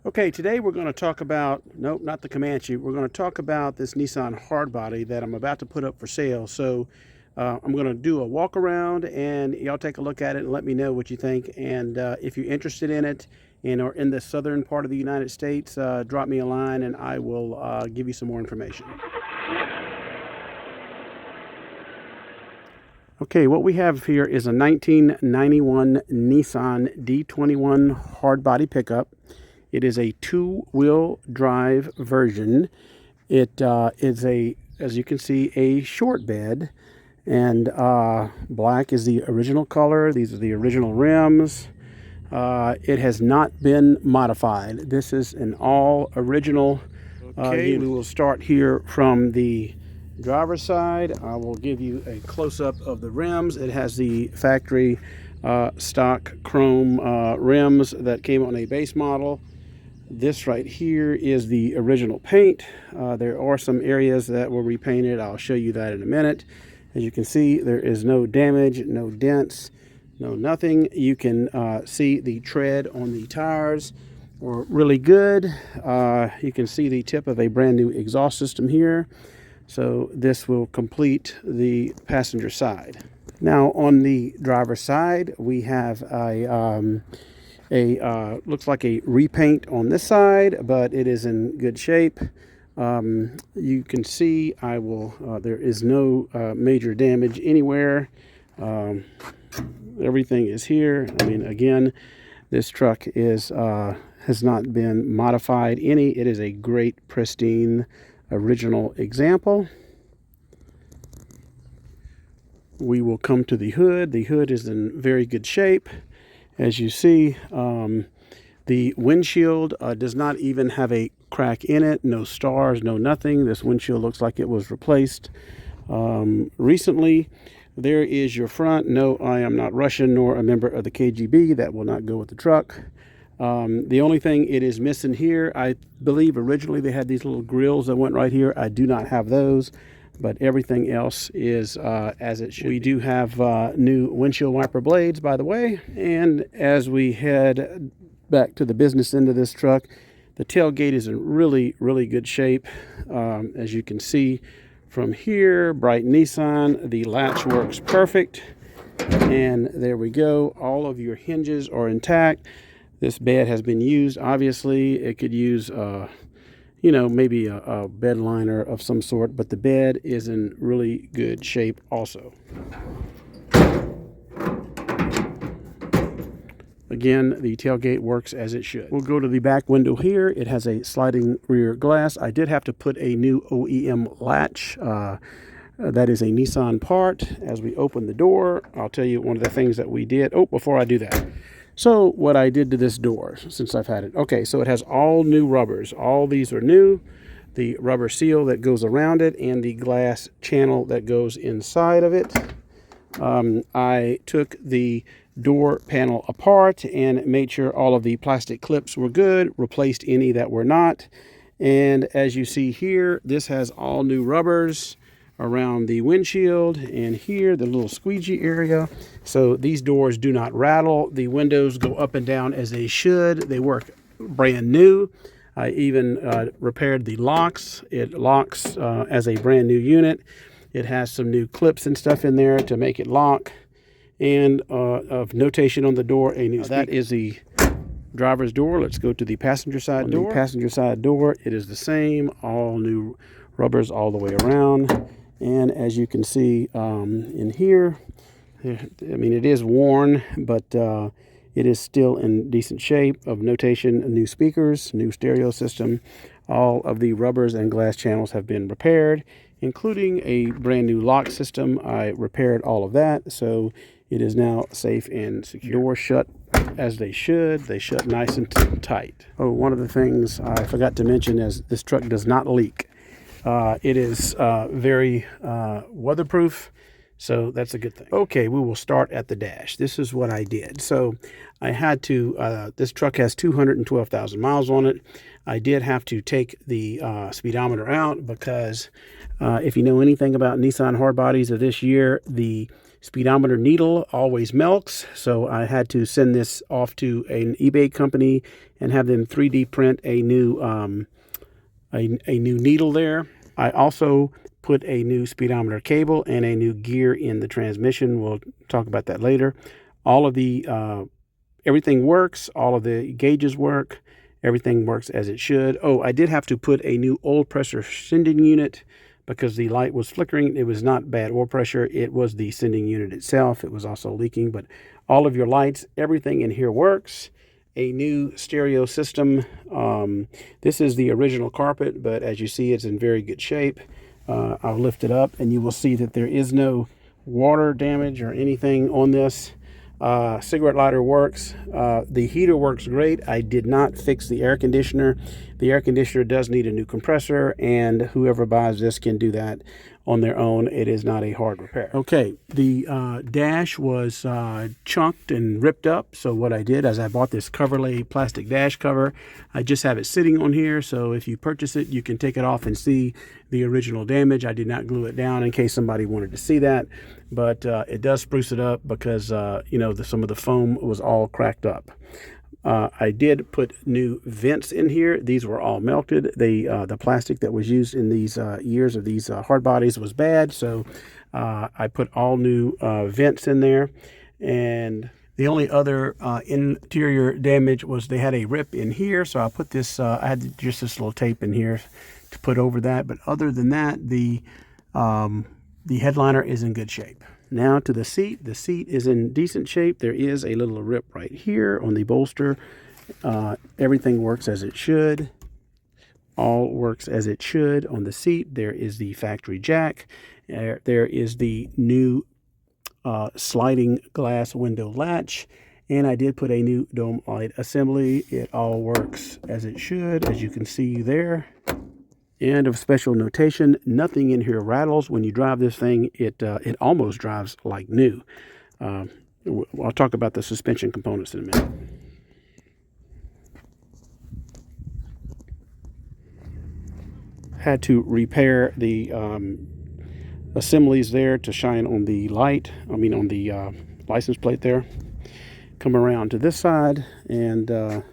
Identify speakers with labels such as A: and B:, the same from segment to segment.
A: Okay, today we're going to talk about, nope, not the Comanche. We're going to talk about this Nissan Hardbody that I'm about to put up for sale. So I'm going to do a walk around and y'all take a look at it and let me know what you think. And if you're interested in it and are in the southern part of the United States, drop me a line and I will give you some more information. Okay, what we have here is a 1991 Nissan D21 Hardbody pickup. It is a two-wheel drive version. It is as you can see, a short bed, and black is the original color. These are the original rims. It has not been modified. This is an all original unit. We will start here from the driver's side. I will give you a close-up of the rims. It has the factory stock chrome rims that came on a base model. This right here is the original paint. There are some areas that were repainted. I'll show you that in a minute. As you can see, there is no damage, no dents, no nothing. You can see the tread on the tires were really good. You can see the tip of a brand new exhaust system here. So this will complete the passenger side. Now on the driver's side, we have looks like a repaint on this side, but it is in good shape. You can see there is no major damage anywhere. Everything is here. I mean, again, this truck has not been modified any. It is a great, pristine, original example. We will come to the hood. The hood is in very good shape. As you see, the windshield does not even have a crack in it, no stars, no nothing. This windshield looks like it was replaced recently. There is your front. No, I am not Russian nor a member of the KGB. That will not go with the truck. The only thing it is missing here, I believe originally they had these little grills that went right here. I do not have those, but everything else is as it should be. We do have new windshield wiper blades, by the way. And as we head back to the business end of this truck, the tailgate is in really, really good shape. As you can see from here, bright Nissan, the latch works perfect. And there we go. All of your hinges are intact. This bed has been used. Obviously, it could use maybe a bed liner of some sort, but the bed is in really good shape also. Again, the tailgate works as it should. We'll go to the back window here. It has a sliding rear glass. I did have to put a new OEM latch. That is a Nissan part. As we open the door, I'll tell you one of the things that we did. Oh, before I do that. So what I did to this door since I've had it. Okay, so it has all new rubbers. All these are new. The rubber seal that goes around it and the glass channel that goes inside of it. I took the door panel apart and made sure all of the plastic clips were good, replaced any that were not. And as you see here, this has all new rubbers around the windshield and here the little squeegee area, so these doors do not rattle. The windows go up and down as they should. They work brand new. I even repaired the locks. It locks as a brand new unit. It has some new clips and stuff in there to make it lock, and of notation on the door, a new speaker. That is the driver's door. Let's go to the passenger side door. The passenger side door, it is the same, all new rubbers all the way around. And as you can see in here, I mean, it is worn, but it is still in decent shape. Of notation, new speakers, new stereo system. All of the rubbers and glass channels have been repaired, including a brand new lock system. I repaired all of that, so it is now safe and secure. Doors shut as they should. They shut nice and tight. Oh, one of the things I forgot to mention is this truck does not leak. It is very weatherproof, so that's a good thing. Okay, we will start at the dash. This is what I did. So I had to, this truck has 212,000 miles on it. I did have to take the speedometer out because if you know anything about Nissan hardbodies of this year, the speedometer needle always melts, so I had to send this off to an eBay company and have them 3D print a new needle there. I also put a new speedometer cable and a new gear in the transmission. We'll talk about that later. All of the everything works. All of the gauges work. Everything works as it should. Oh, I did have to put a new oil pressure sending unit because the light was flickering. It was not bad oil pressure. It was the sending unit itself. It was also leaking, but all of your lights, everything in here works. A new stereo system. This is the original carpet, but as you see, it's in very good shape. I'll lift it up and you will see that there is no water damage or anything on this. Cigarette lighter works. The heater works great. I did not fix the air conditioner. The air conditioner does need a new compressor, and whoever buys this can do that on their own. It is not a hard repair. Okay, the dash was chunked and ripped up. So what I did is I bought this Coverlay plastic dash cover. I just have it sitting on here, so if you purchase it, you can take it off and see the original damage. I did not glue it down in case somebody wanted to see that, but it does spruce it up because some of the foam was all cracked up. I did put new vents in here. These were all melted. The plastic that was used in these years of these hard bodies was bad, so I put all new vents in there. And the only other interior damage was they had a rip in here, so I put this. I had just this little tape in here to put over that. But other than that, the headliner is in good shape. Now to the seat. The seat is in decent shape. There is a little rip right here on the bolster. Everything works as it should. All works as it should on the seat. There is the factory jack. There is the new sliding glass window latch. And I did put a new dome light assembly. It all works as it should, as you can see there. And of special notation, nothing in here rattles. When you drive this thing, it almost drives like new. I'll talk about the suspension components in a minute. Had to repair the assemblies there to shine on the light. On the license plate there. Come around to this side, and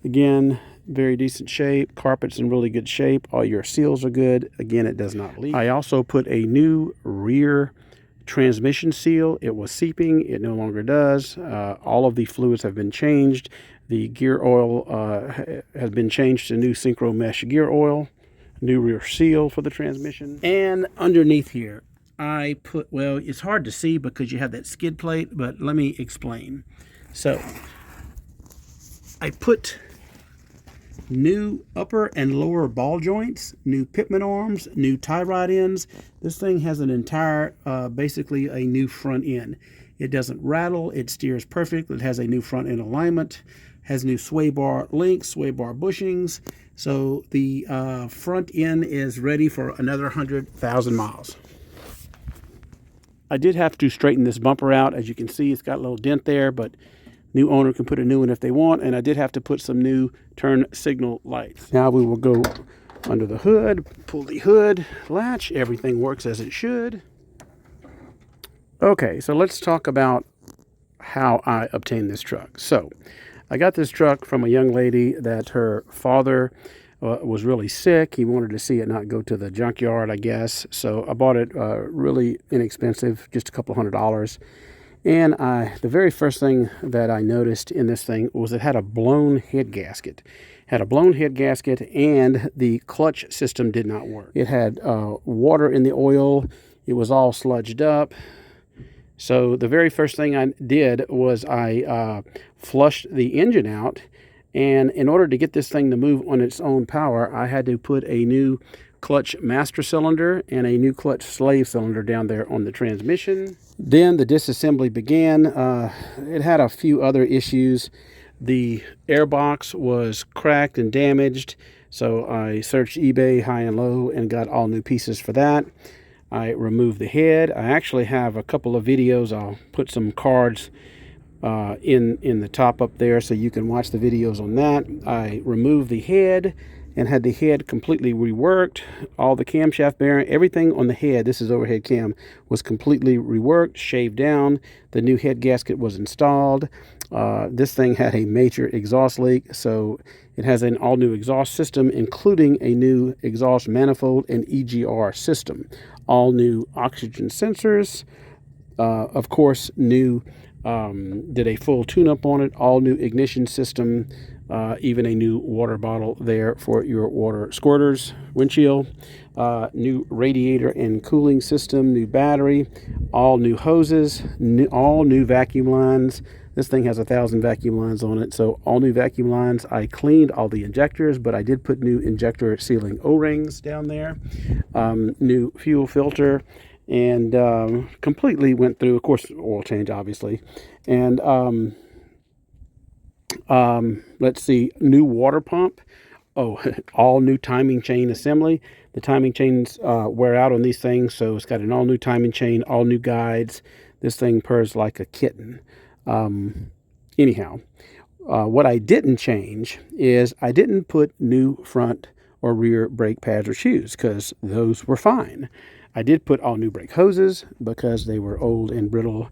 A: again, very decent shape. Carpet's in really good shape. All your seals are good. Again, it does not leak. I also put a new rear transmission seal. It was seeping. It no longer does. All of the fluids have been changed. The gear oil has been changed to new synchro mesh gear oil. New rear seal for the transmission. And underneath here, I put, well, it's hard to see because you have that skid plate, but let me explain. So I put new upper and lower ball joints, new pitman arms, new tie rod ends. This thing has an entire, basically a new front end. It doesn't rattle. It steers perfect. It has a new front end alignment, has new sway bar links, sway bar bushings. So the front end is ready for another 100,000 miles. I did have to straighten this bumper out. As you can see, it's got a little dent there, but new owner can put a new one if they want. And I did have to put some new turn signal lights. Now we will go under the hood, pull the hood latch. Everything works as it should. Okay, so let's talk about how I obtained this truck. So I got this truck from a young lady that her father was really sick. He wanted to see it not go to the junkyard, I guess. So I bought it really inexpensive, just a couple $100. And the very first thing that I noticed in this thing was it had a blown head gasket. Had a blown head gasket, and the clutch system did not work. It had water in the oil. It was all sludged up. So the very first thing I did was I flushed the engine out. And in order to get this thing to move on its own power, I had to put a new clutch master cylinder and a new clutch slave cylinder down there on the transmission. Then the disassembly began. It had a few other issues. The airbox was cracked and damaged, so I searched eBay high and low and got all new pieces for that. I removed the head. I actually have a couple of videos. I'll put some cards in the top up there so you can watch the videos on that. I removed the head and had the head completely reworked. All the camshaft bearing, everything on the head, this is overhead cam, was completely reworked, shaved down. The new head gasket was installed. This thing had a major exhaust leak, so it has an all-new exhaust system, including a new exhaust manifold and EGR system. All new oxygen sensors. Of course, did a full tune-up on it. All new ignition system. Even a new water bottle there for your water squirters, windshield, new radiator and cooling system, new battery, all new hoses, all new vacuum lines. This thing has 1,000 vacuum lines on it, so all new vacuum lines. I cleaned all the injectors, but I did put new injector sealing O-rings down there, new fuel filter, and completely went through, of course, oil change, obviously, and let's see, new water pump. Oh, all new timing chain assembly. The timing chains wear out on these things, so it's got an all new timing chain, all new guides. This thing purrs like a kitten. Anyhow, what I didn't change is I didn't put new front or rear brake pads or shoes, because those were fine. I did put all new brake hoses because they were old and brittle.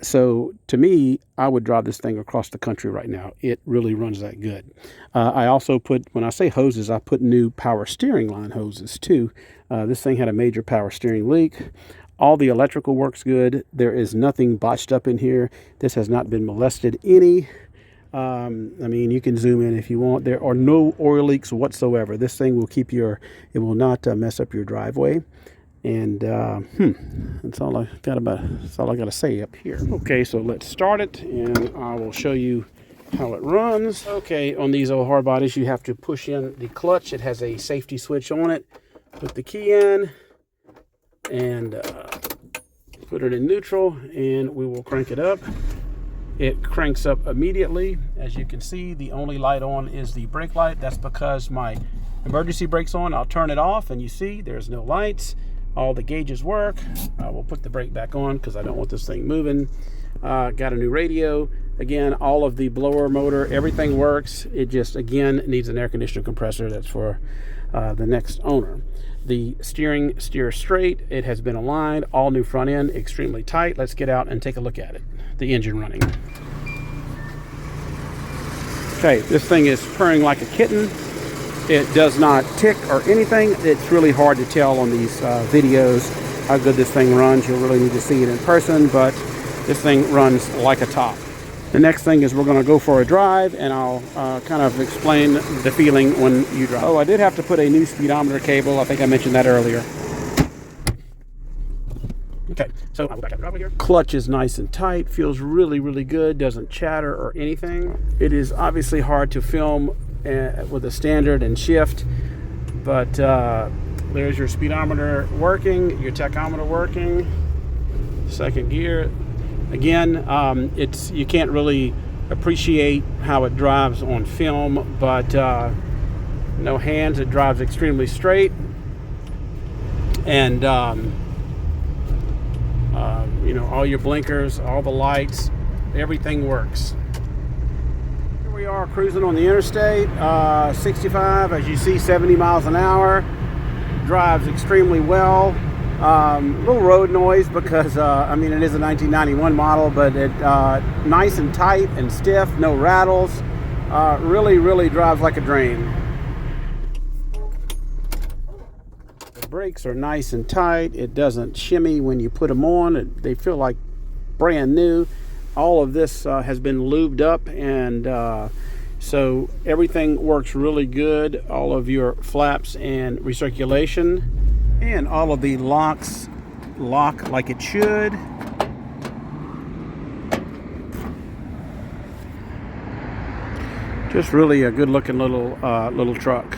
A: So to me, I would drive this thing across the country right now. It really runs that good. I also put, when I say hoses, I put new power steering line hoses too. This thing had a major power steering leak. All the electrical works good. There is nothing botched up in here. This has not been molested any. I mean, you can zoom in if you want. There are no oil leaks whatsoever. This thing will keep it will not mess up your driveway. And that's all I got to say up here. Okay, so let's start it, and I will show you how it runs. Okay, on these old hard bodies, you have to push in the clutch. It has a safety switch on it. Put the key in, and put it in neutral, and we will crank it up. It cranks up immediately. As you can see, the only light on is the brake light. That's because my emergency brake's on. I'll turn it off, and you see there's no lights. All the gauges work. I will put the brake back on because I don't want this thing moving. Got a new radio. Again, all of the blower motor, everything works. It just, again, needs an air conditioner compressor. That's for the next owner. The steering steers straight. It has been aligned. All new front end, extremely tight. Let's get out and take a look at it. The engine running. Okay, this thing is purring like a kitten. It does not tick or anything. It's really hard to tell on these videos how good this thing runs. You'll really need to see it in person, but this thing runs like a top. The next thing is we're going to go for a drive, and I'll kind of explain the feeling when you drive. Oh, I did have to put a new speedometer cable. I think I mentioned that earlier. Okay, so I'll go back to the driver here. Clutch is nice and tight, feels really, really good, doesn't chatter or anything. It is obviously hard to film with a standard and shift, but there's your speedometer working, your tachometer working, second gear. Again, you can't really appreciate how it drives on film, but no hands, it drives extremely straight, and you know, all your blinkers, all the lights, everything works. Here we are cruising on the interstate, 65, as you see, 70 miles an hour. Drives extremely well. Little road noise because I mean, it is a 1991 model, but it nice and tight and stiff, no rattles. Really drives like a dream. The brakes are nice and tight. It doesn't shimmy when you put them on. They feel like brand new. All of this has been lubed up, and so everything works really good. All of your flaps and recirculation, and all of the locks lock like it should. Just really a good looking little truck.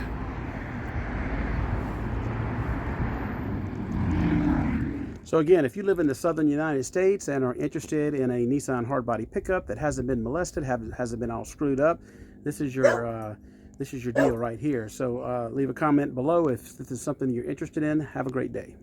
A: So again, if you live in the southern United States and are interested in a Nissan Hardbody pickup that hasn't been molested, hasn't been all screwed up, this is your deal right here. So leave a comment below if this is something you're interested in. Have a great day.